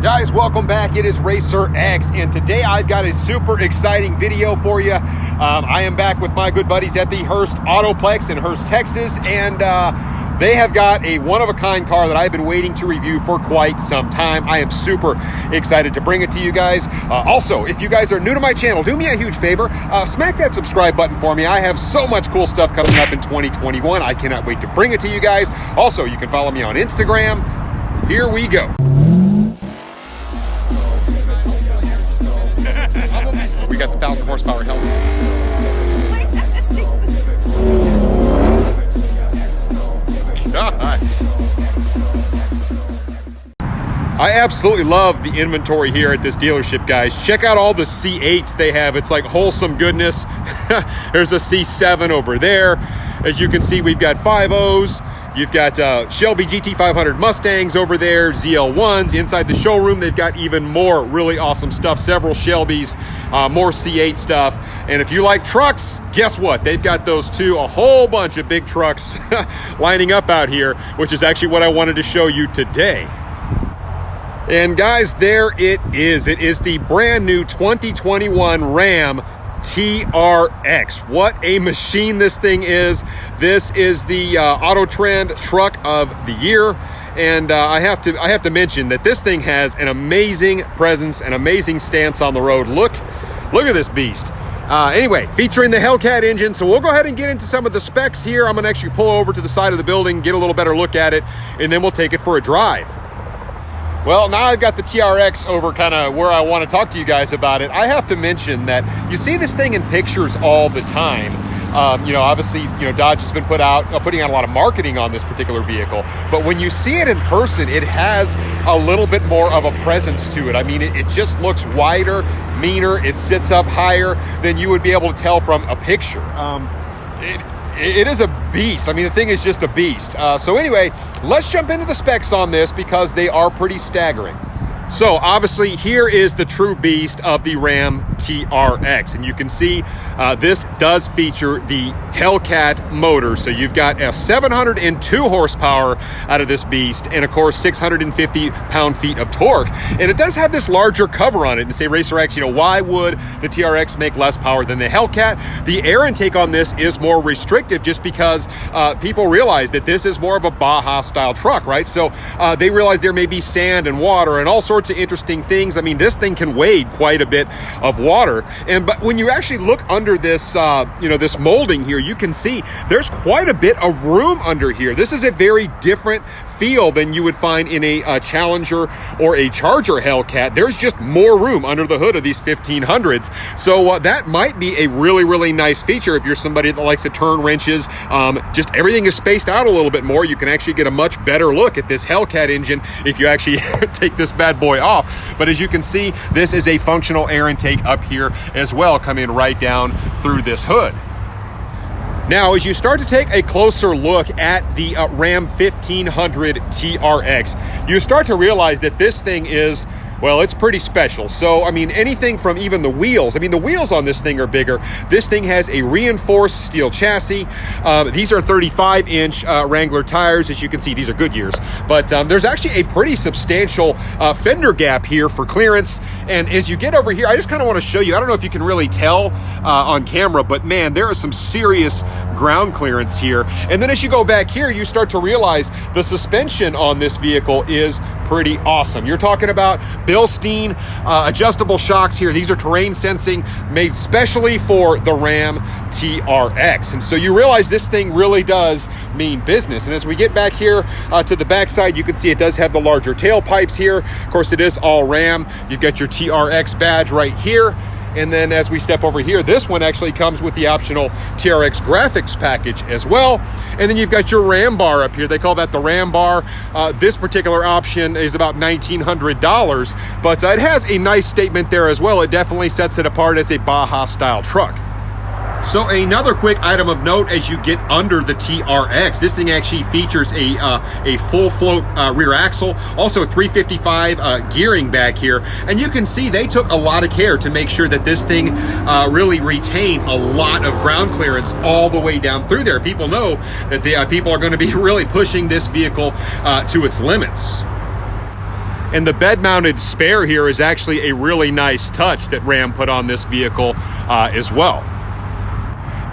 Guys, welcome back. It is Racer X, and today I've got a super exciting video for you. I am back with my good buddies at the Hurst Autoplex in Hurst, Texas, and they have got a one-of-a-kind car that I've been waiting to review for quite some time. I am super excited to bring it to you guys. Also, if you guys are new to my channel, do me a huge favor. Smack that subscribe button for me. I have so much cool stuff coming up in 2021. I cannot wait to bring it to you guys. Also, you can follow me on Instagram. Here we go. We got the 1,000 horsepower Hellcat. God. I absolutely love the inventory here at this dealership, guys. Check out all the C8s they have. It's like wholesome goodness. There's a C7 over there. As you can see, we've got 5.0s. You've got Shelby GT500 Mustangs over there, ZL1s. Inside the showroom, they've got even more really awesome stuff. Several Shelbys, more C8 stuff. And if you like trucks, guess what? They've got those too. A whole bunch of big trucks lining up out here, which is actually what I wanted to show you today. And guys, there it is. It is the brand new 2021 Ram TRX. What a machine this thing is. This is the Auto Trend truck of the year, and I have to mention that this thing has an amazing presence, an amazing stance on the road. Look at this beast. Anyway, featuring the Hellcat engine, so we'll go ahead and get into some of the specs here. I'm gonna actually pull over to the side of the building, get a little better look at it, and then we'll take it for a drive. Well, now I've got the TRX over kind of where I want to talk to you guys about it. I have to mention that you see this thing in pictures all the time. Obviously, Dodge has been putting out a lot of marketing on this particular vehicle. But when you see it in person, it has a little bit more of a presence to it. I mean, it just looks wider, meaner. It sits up higher than you would be able to tell from a picture. It is a beast. I mean, the thing is just a beast. So anyway, let's jump into the specs on this because they are pretty staggering. So obviously here is the true beast of the Ram TRX, and you can see this does feature the Hellcat motor. So you've got a 702 horsepower out of this beast, and of course 650 pound-feet of torque. And it does have this larger cover on it. And say Racer X, why would the TRX make less power than the Hellcat? The air intake on this is more restrictive just because people realize that this is more of a Baja style truck, right? So they realize there may be sand and water and all sorts of interesting things. I mean, this thing can wade quite a bit of water, but when you actually look under this this molding here, you can see there's quite a bit of room under here. This is a very different feel than you would find in a Challenger or a Charger Hellcat. There's just more room under the hood of these 1500s, so that might be a really nice feature if you're somebody that likes to turn wrenches. Just everything is spaced out a little bit more. You can actually get a much better look at this Hellcat engine if you actually take this bad boy off. But as you can see, this is a functional air intake up here as well, coming right down through this hood. Now, as you start to take a closer look at the Ram 1500 TRX, you start to realize that this thing is, well, it's pretty special. So, I mean, anything from even the wheels. I mean, the wheels on this thing are bigger. This thing has a reinforced steel chassis. These are 35-inch Wrangler tires. As you can see, these are Goodyears. But there's actually a pretty substantial fender gap here for clearance. And as you get over here, I just kind of want to show you, I don't know if you can really tell on camera, but man, there is some serious ground clearance here. And then as you go back here, you start to realize the suspension on this vehicle is pretty awesome. You're talking about Bilstein adjustable shocks here. These are terrain sensing, made specially for the Ram TRX. And so you realize this thing really does mean business. And as we get back here to the backside, you can see it does have the larger tailpipes here. Of course, it is all Ram. You've got your TRX badge right here. And then as we step over here, this one actually comes with the optional TRX graphics package as well. And then you've got your Ram bar up here. They call that the Ram bar. This particular option is about $1,900, but it has a nice statement there as well. It definitely sets it apart as a Baja style truck. So another quick item of note as you get under the TRX, this thing actually features a full float rear axle, also 355 gearing back here, and you can see they took a lot of care to make sure that this thing really retained a lot of ground clearance all the way down through there. People know that the people are going to be really pushing this vehicle to its limits. And the bed-mounted spare here is actually a really nice touch that Ram put on this vehicle as well.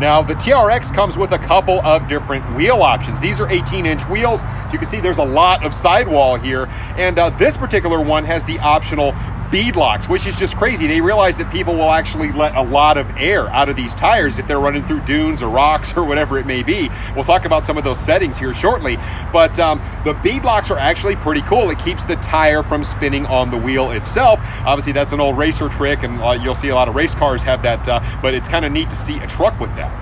Now, the TRX comes with a couple of different wheel options. These are 18-inch wheels. You can see there's a lot of sidewall here. And this particular one has the optional bead locks, which is just crazy. They realize that people will actually let a lot of air out of these tires if they're running through dunes or rocks or whatever it may be. We'll talk about some of those settings here shortly. But the bead locks are actually pretty cool. It keeps the tire from spinning on the wheel itself. Obviously, that's an old racer trick, and you'll see a lot of race cars have that, but it's kind of neat to see a truck with that.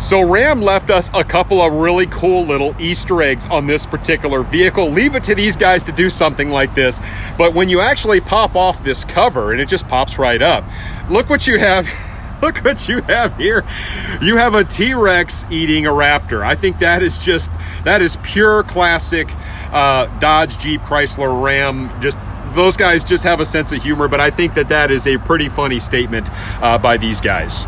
So Ram left us a couple of really cool little Easter eggs on this particular vehicle. Leave it to these guys to do something like this. But when you actually pop off this cover, and it just pops right up, look what you have. Look what you have here. You have a T-Rex eating a Raptor. I think that is pure classic Dodge, Jeep, Chrysler, Ram. Those guys just have a sense of humor, but I think that is a pretty funny statement by these guys.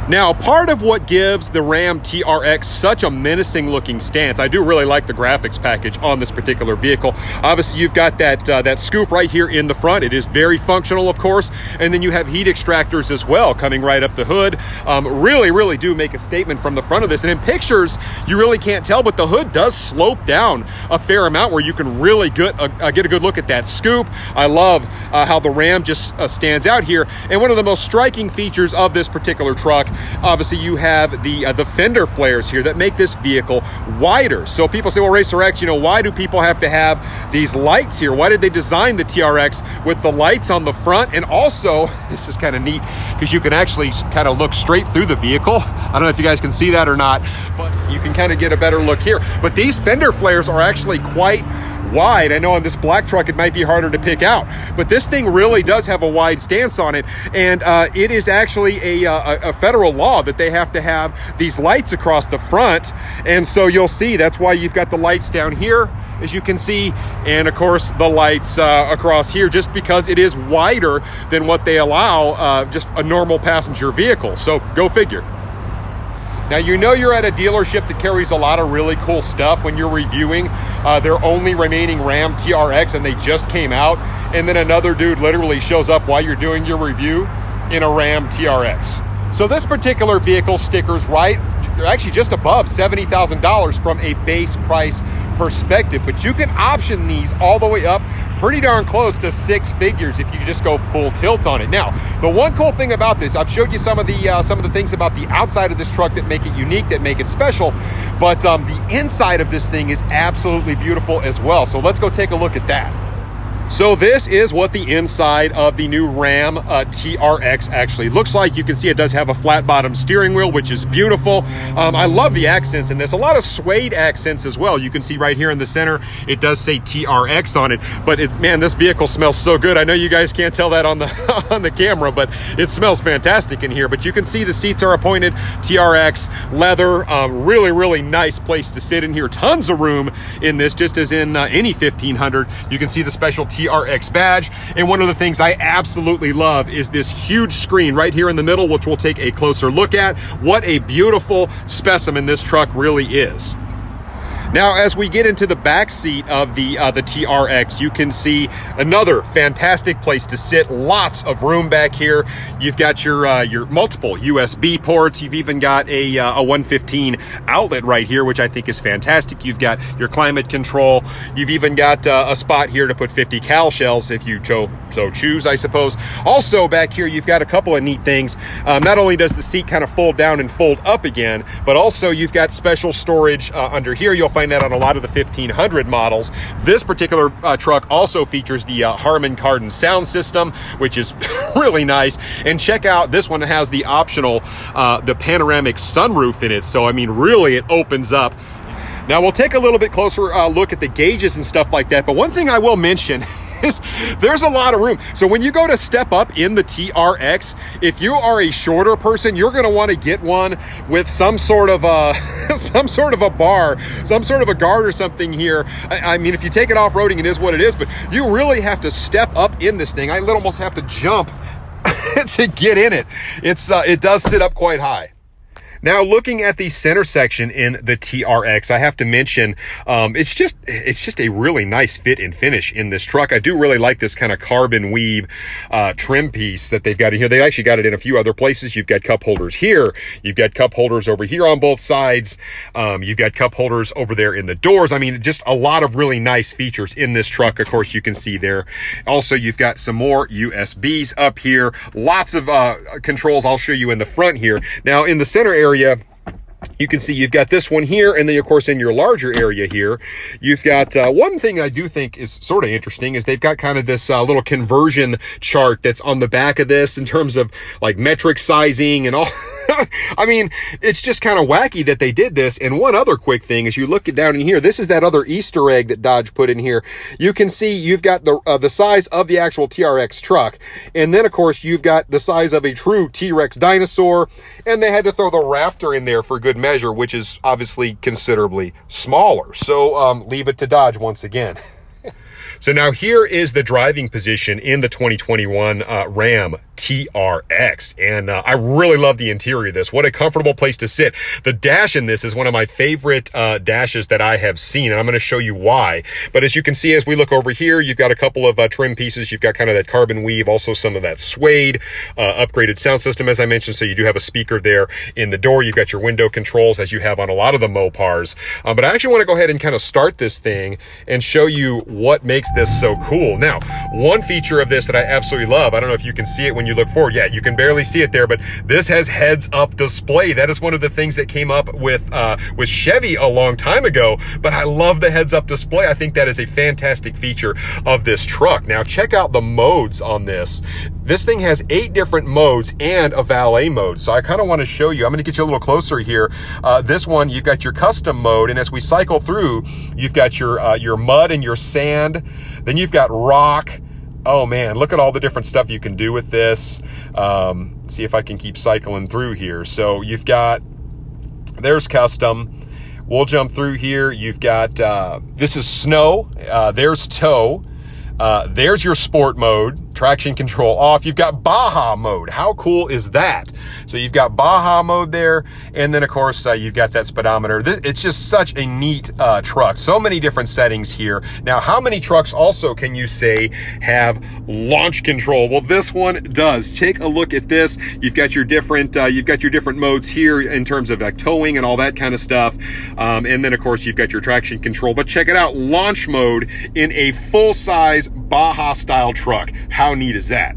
Now, part of what gives the Ram TRX such a menacing looking stance, I do really like the graphics package on this particular vehicle. Obviously, you've got that scoop right here in the front. It is very functional, of course. And then you have heat extractors as well coming right up the hood. Really do make a statement from the front of this. And in pictures, you really can't tell, but the hood does slope down a fair amount where you can really get a good look at that scoop. I love how the Ram just stands out here. And one of the most striking features of this particular truck, obviously, you have the fender flares here that make this vehicle wider. So people say, well, Racer X, why do people have to have these lights here? Why did they design the TRX with the lights on the front? And also, this is kind of neat because you can actually kind of look straight through the vehicle. I don't know if you guys can see that or not, but you can kind of get a better look here. But these fender flares are actually quite wide. I know on this black truck it might be harder to pick out, but this thing really does have a wide stance on it, and it is actually a federal law that they have to have these lights across the front. And so you'll see that's why you've got the lights down here, as you can see, and of course the lights across here, just because it is wider than what they allow just a normal passenger vehicle. So go figure. Now, you're at a dealership that carries a lot of really cool stuff when you're reviewing their only remaining Ram TRX, and they just came out, and then another dude literally shows up while you're doing your review in a Ram TRX. So this particular vehicle stickers actually just above $70,000 from a base price perspective, but you can option these all the way up pretty darn close to six figures if you just go full tilt on it. Now, the one cool thing about this, I've showed you some of the things about the outside of this truck that make it unique, that make it special, but the inside of this thing is absolutely beautiful as well. So let's go take a look at that. So this is what the inside of the new Ram TRX actually looks like. You can see it does have a flat bottom steering wheel, which is beautiful. I love the accents in this. A lot of suede accents as well. You can see right here in the center, it does say TRX on it. But man, this vehicle smells so good. I know you guys can't tell that on the on the camera, but it smells fantastic in here. But you can see the seats are appointed TRX leather. Really nice place to sit in here. Tons of room in this, just as in any 1500. You can see the special TRX badge. And one of the things I absolutely love is this huge screen right here in the middle, which we'll take a closer look at. What a beautiful specimen this truck really is. Now, as we get into the back seat of the TRX, you can see another fantastic place to sit. Lots of room back here. You've got your multiple USB ports. You've even got a 115 outlet right here, which I think is fantastic. You've got your climate control. You've even got a spot here to put 50 cal shells if you so choose, I suppose. Also back here, you've got a couple of neat things. Not only does the seat kind of fold down and fold up again, but also you've got special storage under here. You'll find that on a lot of the 1500 models. This particular truck also features the Harman Kardon sound system, which is really nice. And check out, this one has the optional the panoramic sunroof in it. So I mean, really, it opens up. Now we'll take a little bit closer look at the gauges and stuff like that. But one thing I will mention is there's a lot of room. So when you go to step up in the TRX, if you are a shorter person, you're going to want to get one with some sort of a a bar, some sort of a guard or something here. I mean, if you take it off-roading, it is what it is, but you really have to step up in this thing. I almost have to jump to get in it. It does sit up quite high. Now, looking at the center section in the TRX, I have to mention, it's just a really nice fit and finish in this truck. I do really like this kind of carbon weave trim piece that they've got in here. They actually got it in a few other places. You've got cup holders here. You've got cup holders over here on both sides. You've got cup holders over there in the doors. I mean, just a lot of really nice features in this truck. Of course, you can see there. Also, you've got some more USBs up here. Lots of controls I'll show you in the front here. Now, in the center area, you can see you've got this one here, and then of course in your larger area here, you've got one thing I do think is sort of interesting is they've got kind of this little conversion chart that's on the back of this in terms of like metric sizing and all. I mean, it's just kind of wacky that they did this. And one other quick thing, as you look it down in here, this is that other Easter egg that Dodge put in here. You can see you've got the size of the actual TRX truck. And then, of course, you've got the size of a true T-Rex dinosaur. And they had to throw the Raptor in there for good measure, which is obviously considerably smaller. So leave it to Dodge once again. So now here is the driving position in the 2021 Ram TRX. And I really love the interior of this. What a comfortable place to sit. The dash in this is one of my favorite dashes that I have seen, and I'm going to show you why. But as you can see, as we look over here, you've got a couple of trim pieces. You've got kind of that carbon weave, also some of that suede, upgraded sound system, as I mentioned. So you do have a speaker there in the door. You've got your window controls, as you have on a lot of the Mopars. But I actually want to go ahead and kind of start this thing and show you what makes this so cool. Now, one feature of this that I absolutely love, I don't know if you can see it when you look forward. Yeah, you can barely see it there, but this has heads-up display. That is one of the things that came up with Chevy a long time ago, but I love the heads-up display. I think that is a fantastic feature of this truck. Now, check out the modes on this. This thing has 8 different modes and a valet mode, so I kind of want to show you. I'm going to get you a little closer here. This one, you've got your custom mode, and as we cycle through, you've got your mud and your sand. Then you've got rock. Oh man, look at all the different stuff you can do with this. See if I can keep cycling through here. So you've got, there's custom. We'll jump through here. You've got, this is snow. There's tow. There's your sport mode, traction control off. You've got Baja mode. How cool is that? So you've got Baja mode there. And then of course, you've got that speedometer. It's just such a neat truck. So many different settings here. Now, how many trucks also can you say have launch control? Well, this one does. Take a look at this. You've got your different modes here in terms of like towing and all that kind of stuff. And then of course, you've got your traction control, but check it out. Launch mode in a full-size Baja style truck. How neat is that?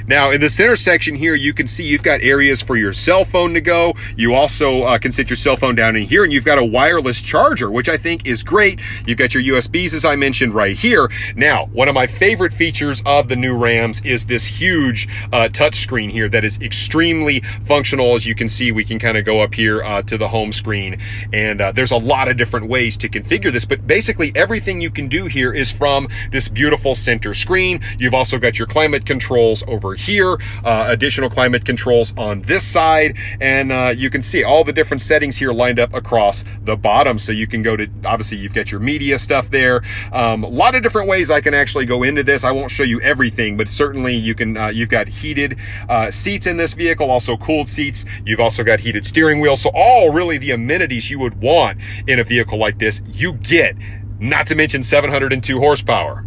Now, in the center section here, you can see you've got areas for your cell phone to go. You also can sit your cell phone down in here, and you've got a wireless charger, which I think is great. You've got your USBs, as I mentioned, right here. Now, one of my favorite features of the new Rams is this huge touch screen here that is extremely functional. As you can see, we can kind of go up here to the home screen, and there's a lot of different ways to configure this, but basically everything you can do here is from this beautiful center screen. You've also got your climate controls over here, additional climate controls on this side, and you can see all the different settings here lined up across the bottom. So you can go to, obviously you've got your media stuff there. A lot of different ways I can actually go into this. I won't show you everything, but certainly you can, you've got heated seats in this vehicle, also cooled seats. You've also got heated steering wheel. So all really the amenities you would want in a vehicle like this, you get, not to mention 702 horsepower.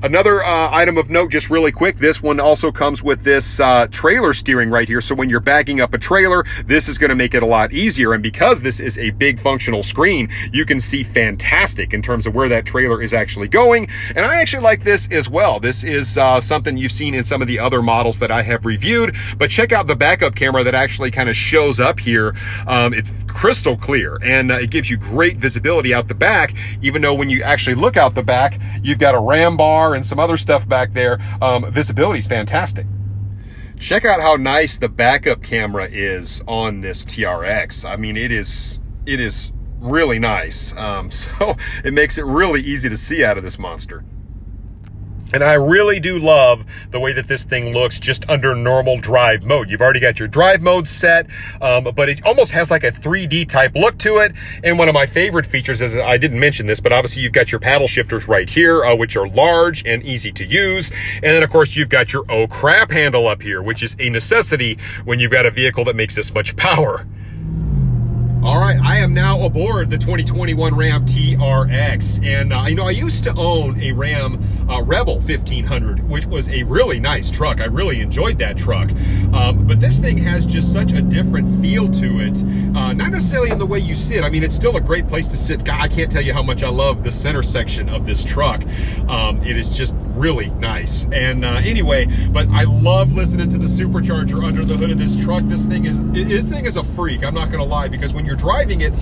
Another item of note, just really quick, this one also comes with this trailer steering right here. So when you're backing up a trailer, this is going to make it a lot easier. And because this is a big functional screen, you can see fantastic in terms of where that trailer is actually going. And I actually like this as well. This is something you've seen in some of the other models that I have reviewed. But check out the backup camera that actually kind of shows up here. It's crystal clear, and it gives you great visibility out the back, even though when you actually look out the back, you've got a ram bar and some other stuff back there. Visibility is fantastic. Check out how nice the backup camera is on this TRX. I mean, it is really nice. So it makes it really easy to see out of this monster. And I really do love the way that this thing looks just under normal drive mode. You've already got your drive mode set, but it almost has like a 3D type look to it. And one of my favorite features is, I didn't mention this, but obviously you've got your paddle shifters right here, which are large and easy to use. And then of course you've got your oh crap handle up here, which is a necessity when you've got a vehicle that makes this much power. All right, I am now aboard the 2021 Ram TRX, and I used to own a Ram Rebel 1500, which was a really nice truck. I really enjoyed that truck, but this thing has just such a different feel to it. Not necessarily in the way you sit. I mean, it's still a great place to sit. God, I can't tell you how much I love the center section of this truck. It is just really nice. And anyway, but I love listening to the supercharger under the hood of this truck. This thing is a freak. I'm not going to lie, because when you're driving it,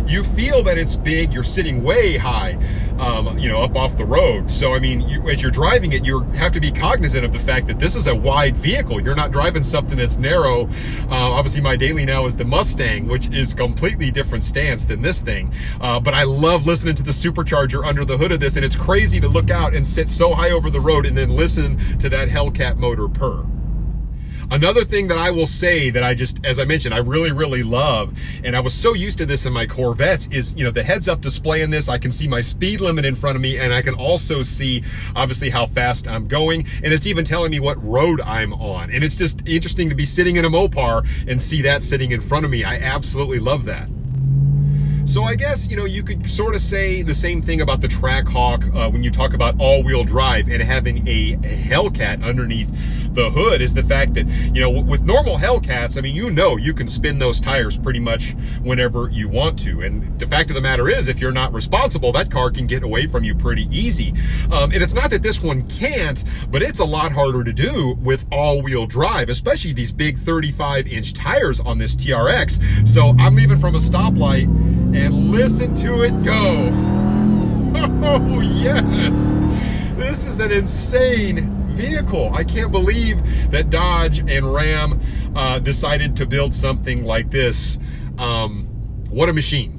you feel that it's big. You're sitting way high, up off the road. So, I mean, as you're driving it, you have to be cognizant of the fact that this is a wide vehicle. You're not driving something that's narrow. Obviously, my daily now is the Mustang, which is completely different stance than this thing. But I love listening to the supercharger under the hood of this, and it's crazy to look out and sit so high over the road and then listen to that Hellcat motor purr. Another thing that I will say that as I mentioned, I really, really love, and I was so used to this in my Corvettes, is, the heads-up display in this. I can see my speed limit in front of me, and I can also see, obviously, how fast I'm going, and it's even telling me what road I'm on. And it's just interesting to be sitting in a Mopar and see that sitting in front of me. I absolutely love that. So I guess, you could sort of say the same thing about the Trackhawk when you talk about all-wheel drive and having a Hellcat underneath the hood, is the fact that, with normal Hellcats, I mean, you can spin those tires pretty much whenever you want to. And the fact of the matter is, if you're not responsible, that car can get away from you pretty easy. And it's not that this one can't, but it's a lot harder to do with all-wheel drive, especially these big 35-inch tires on this TRX. So I'm leaving from a stoplight, and listen to it go. Oh, yes. This is an insane vehicle. I can't believe that Dodge and Ram decided to build something like this. What a machine.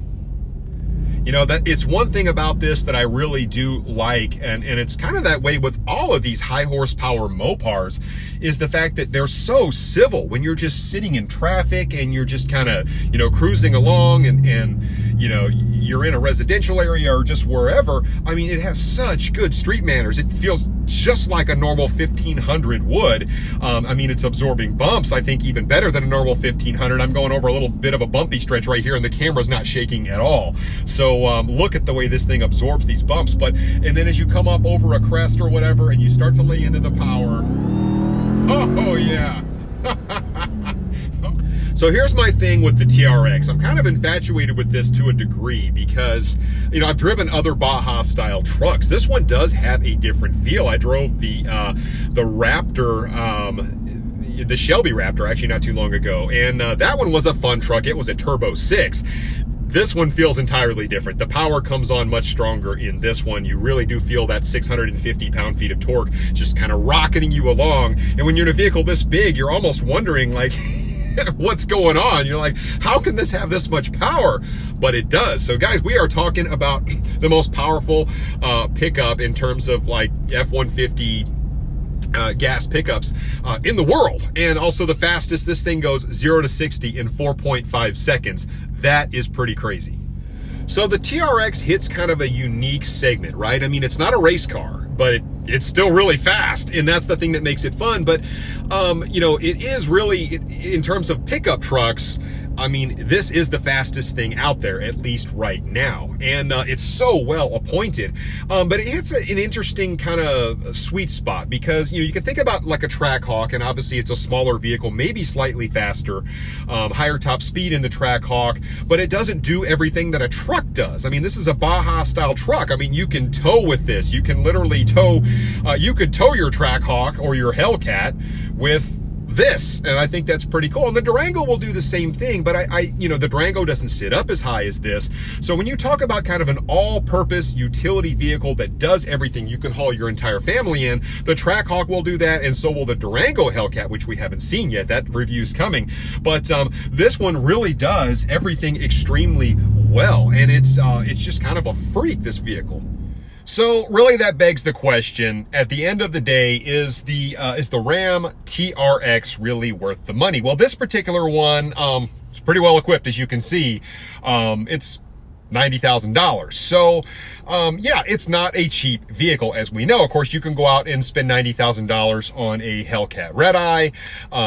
That it's one thing about this that I really do like, and it's kind of that way with all of these high horsepower Mopars, is the fact that they're so civil when you're just sitting in traffic and you're just kind of, cruising along and you're in a residential area or just wherever. I mean, it has such good street manners. It feels just like a normal 1500 would. I mean, it's absorbing bumps, I think, even better than a normal 1500. I'm going over a little bit of a bumpy stretch right here, and the camera's not shaking at all. So look at the way this thing absorbs these bumps. And then as you come up over a crest or whatever, and you start to lay into the power, oh yeah. So here's my thing with the TRX. I'm kind of infatuated with this to a degree because, I've driven other Baja style trucks. This one does have a different feel. I drove the Raptor, the Shelby Raptor, actually not too long ago, and that one was a fun truck. It was a Turbo 6. This one feels entirely different. The power comes on much stronger in this one. You really do feel that 650 pound-feet of torque just kind of rocketing you along. And when you're in a vehicle this big, you're almost wondering, like, what's going on? You're like, how can this have this much power? But it does. So guys, we are talking about the most powerful pickup in terms of like F-150 gas pickups in the world, and also the fastest this thing goes 0 to 60 in 4.5 seconds. That is pretty crazy. So the TRX hits kind of a unique segment, right? I mean, it's not a race car, but it's still really fast, and that's the thing that makes it fun. But it is really, in terms of pickup trucks, I mean, this is the fastest thing out there, at least right now. And it's so well appointed. But it hits an interesting kind of sweet spot because, you can think about like a Trackhawk, and obviously it's a smaller vehicle, maybe slightly faster, higher top speed in the Trackhawk, but it doesn't do everything that a truck does. I mean, this is a Baja style truck. I mean, you can tow with this. You can literally tow, you could tow your Trackhawk or your Hellcat with this, and I think that's pretty cool. And the Durango will do the same thing, but the Durango doesn't sit up as high as this. So when you talk about kind of an all-purpose utility vehicle that does everything, you can haul your entire family in, the Trackhawk will do that, and so will the Durango Hellcat, which we haven't seen yet. That review's coming. But this one really does everything extremely well, and it's just kind of a freak, this vehicle. So really that begs the question, at the end of the day, is the Ram TRX really worth the money? Well, this particular one, is pretty well equipped, as you can see. It's $90,000. So, yeah, it's not a cheap vehicle, as we know. Of course, you can go out and spend $90,000 on a Hellcat Red Eye.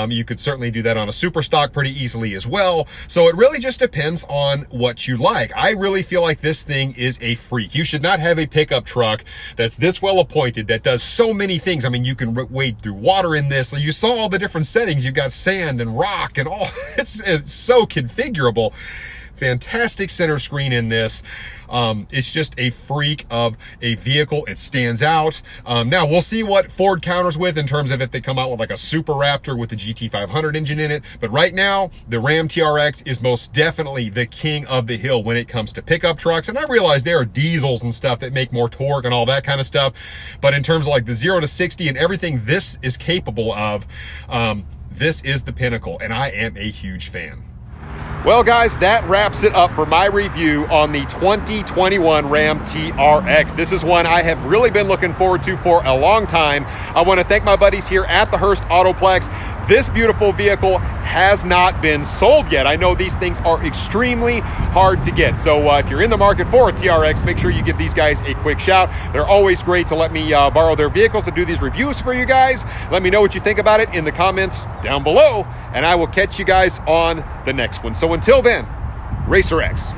You could certainly do that on a super stock pretty easily as well. So it really just depends on what you like. I really feel like this thing is a freak. You should not have a pickup truck that's this well appointed, that does so many things. I mean, you can wade through water in this. You saw all the different settings. You've got sand and rock and all. It's so configurable. Fantastic center screen in this. It's just a freak of a vehicle. It stands out. Now we'll see what Ford counters with in terms of if they come out with like a Super Raptor with the GT500 engine in it. But right now, the Ram TRX is most definitely the king of the hill when it comes to pickup trucks. And I realize there are diesels and stuff that make more torque and all that kind of stuff. But in terms of like the 0 to 60 and everything this is capable of, this is the pinnacle. And I am a huge fan. Well, guys, that wraps it up for my review on the 2021 Ram TRX. This is one I have really been looking forward to for a long time. I want to thank my buddies here at the Hurst Autoplex. This beautiful vehicle has not been sold yet. I know these things are extremely hard to get. So if you're in the market for a TRX, make sure you give these guys a quick shout. They're always great to let me borrow their vehicles to do these reviews for you guys. Let me know what you think about it in the comments down below, and I will catch you guys on the next one. So until then, Racer X.